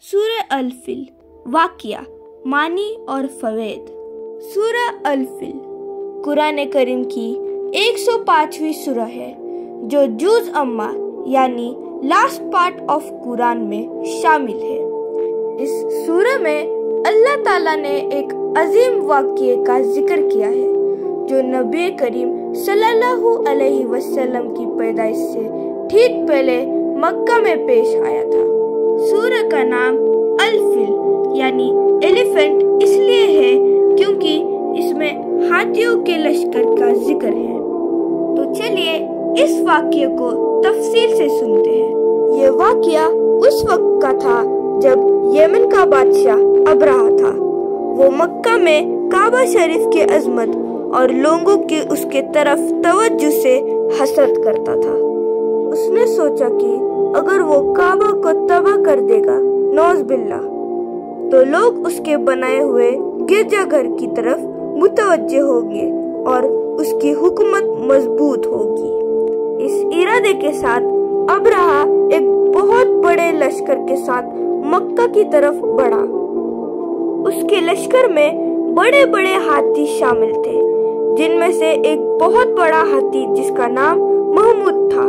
سورہ الفل واقعہ معنی اور فوائد۔ سورہ الفل قرآن کریم کی 105ویں سورہ ہے جو جز اما یعنی لاسٹ پارٹ آف قرآن میں شامل ہے۔ اس سورہ میں اللہ تعالیٰ نے ایک عظیم واقعے کا ذکر کیا ہے جو نبی کریم صلی اللہ علیہ وسلم کی پیدائش سے ٹھیک پہلے مکہ میں پیش آیا تھا۔ سورہ کا نام الفل یعنی ایلیفنٹ اس لیے ہے کیونکہ اس میں ہاتھیوں کے لشکر کا ذکر ہے۔ تو چلیے اس واقعے کو تفصیل سے سنتے ہیں۔ یہ واقعہ اس وقت کا تھا جب یمن کا بادشاہ ابرہہ تھا۔ وہ مکہ میں کعبہ شریف کی عظمت اور لوگوں کی اس کے طرف توجہ سے حسد کرتا تھا۔ اس نے سوچا کہ اگر وہ کعبہ کو تباہ کر دے گا نعوذ باللہ تو لوگ اس کے بنائے ہوئے گرجا گھر کی طرف متوجہ ہوں گے اور اس کی حکومت مضبوط ہوگی۔ اس ارادے کے ساتھ ابرہہ ایک بہت بڑے لشکر کے ساتھ مکہ کی طرف بڑھا۔ اس کے لشکر میں بڑے بڑے ہاتھی شامل تھے جن میں سے ایک بہت بڑا ہاتھی جس کا نام محمود تھا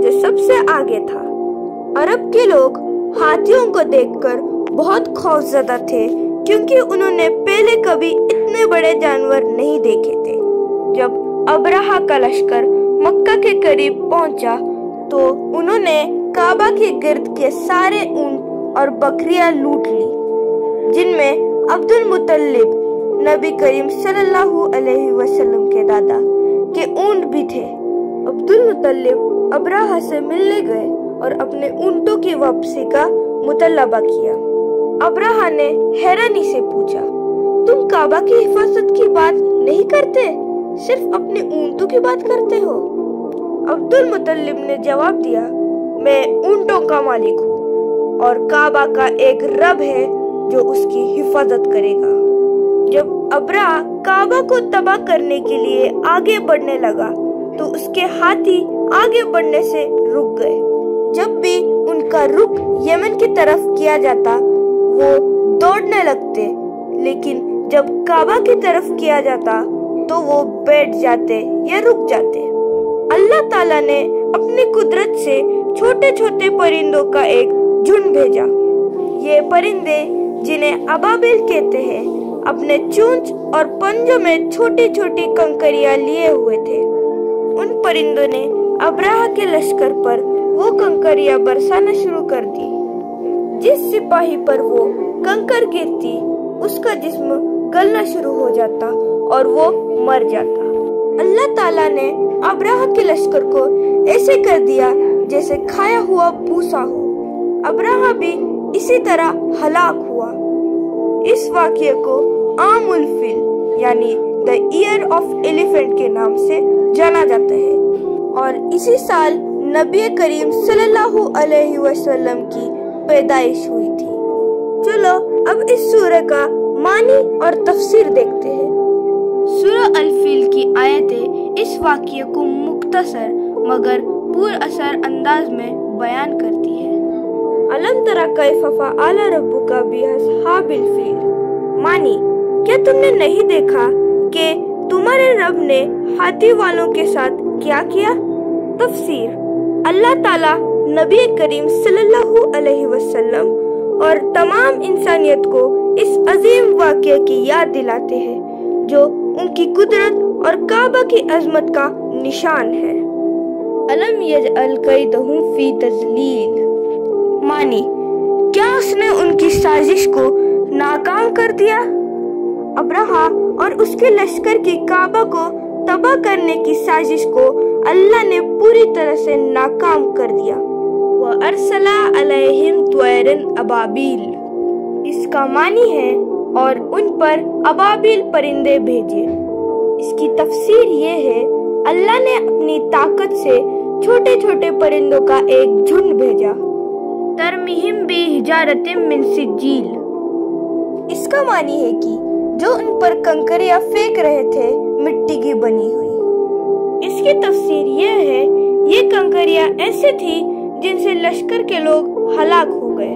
جو سب سے آگے تھا۔ عرب کے لوگ ہاتھیوں کو دیکھ کر بہت خوفزدہ تھے کیونکہ انہوں نے پہلے کبھی اتنے بڑے جانور نہیں دیکھے تھے۔ جب ابرہہ کا لشکر مکہ کے قریب پہنچا تو انہوں نے کعبہ کے گرد کے سارے اونٹ اور بکریاں لوٹ لی جن میں عبد المطلب نبی کریم صلی اللہ علیہ وسلم کے دادا کے اونٹ بھی تھے۔ عبد المطلب ابرہہ سے ملنے گئے اور اپنے اونٹوں کی واپسی کا مطالبہ کیا۔ ابرہہ نے حیرانی سے پوچھا، تم کعبہ کی حفاظت کی بات نہیں کرتے، صرف اپنے اونٹوں کی بات کرتے ہو؟ عبد المطلب نے جواب دیا، میں اونٹوں کا مالک ہوں اور کعبہ کا ایک رب ہے جو اس کی حفاظت کرے گا۔ جب ابرہہ کعبہ کو تباہ کرنے کے لیے آگے بڑھنے لگا تو اس کے ہاتھی آگے بڑھنے سے رک گئے۔ جب بھی ان کا رخ یمن کی طرف کیا جاتا وہ دوڑنے لگتے، لیکن جب کعبہ کی طرف کیا جاتا تو وہ بیٹھ جاتے یا رک جاتے۔ اللہ تعالیٰ نے اپنی قدرت سے چھوٹے چھوٹے پرندوں کا ایک جھنڈ بھیجا۔ یہ پرندے جنہیں ابابیل کہتے ہیں اپنے چونچ اور پنجوں میں چھوٹی چھوٹی کنکریاں لیے ہوئے تھے۔ ان پرندوں نے ابرہہ کے لشکر پر وہ کنکریاں برسانا شروع کر دی۔ جس سپاہی پر وہ کنکر گرتی اس کا جسم گلنا شروع ہو جاتا اور وہ مر جاتا۔ اللہ تعالیٰ نے ابرہہ کے لشکر کو ایسے کر دیا جیسے کھایا ہوا بھوسا ہو۔ ابرہہ بھی اسی طرح ہلاک ہوا۔ اس واقعے کو عام الفل یعنی دا ایئر آف ایلیفنٹ کے نام سے جانا جاتا ہے اور اسی سال نبی کریم صلی اللہ علیہ وسلم کی پیدائش ہوئی تھی۔ چلو اب اس سورہ کا معنی اور تفسیر دیکھتے ہیں۔ سورہ الفل کی آیتیں اس واقعے کو مختصر مگر پر اثر انداز میں بیان کرتی ہے۔ الم تری کیف فعل ربک باصحاب الفیل، معنی کیا تم نے نہیں دیکھا کہ تمہارے رب نے ہاتھی والوں کے ساتھ کیا کیا؟ تفسیر، اللہ تعالیٰ نبی کریم صلی اللہ علیہ وسلم اور تمام انسانیت کو اس عظیم واقعے کی یاد دلاتے ہیں جو ان کی قدرت اور کعبہ کی عظمت کا نشان ہے۔ الم یجعل کیدہم فی تضلیل، معنی کیا اس نے ان کی سازش کو ناکام کر دیا؟ ابرہہ اور اس کے لشکر کی کعبہ کو تباہ کرنے کی سازش کو اللہ نے پوری طرح سے ناکام کر دیا۔ وَأَرْسَلَ عَلَيْهِمْ طَيْرًا أَبَابِيلَ، اس کا معنی ہے اور ان پر ابابیل پرندے بھیجے۔ اس کی تفسیر یہ ہے اللہ نے اپنی طاقت سے چھوٹے چھوٹے پرندوں کا ایک جھنڈ بھیجا۔ ترمیہم بحجارۃ من سجیل، اس کا معنی ہے کہ جو ان پر کنکریاں پھینک رہے تھے مٹی کی بنی ہوئی۔ اس کی تفسیر یہ ہے یہ کنکریاں ایسے تھی جن سے لشکر کے لوگ ہلاک ہو گئے۔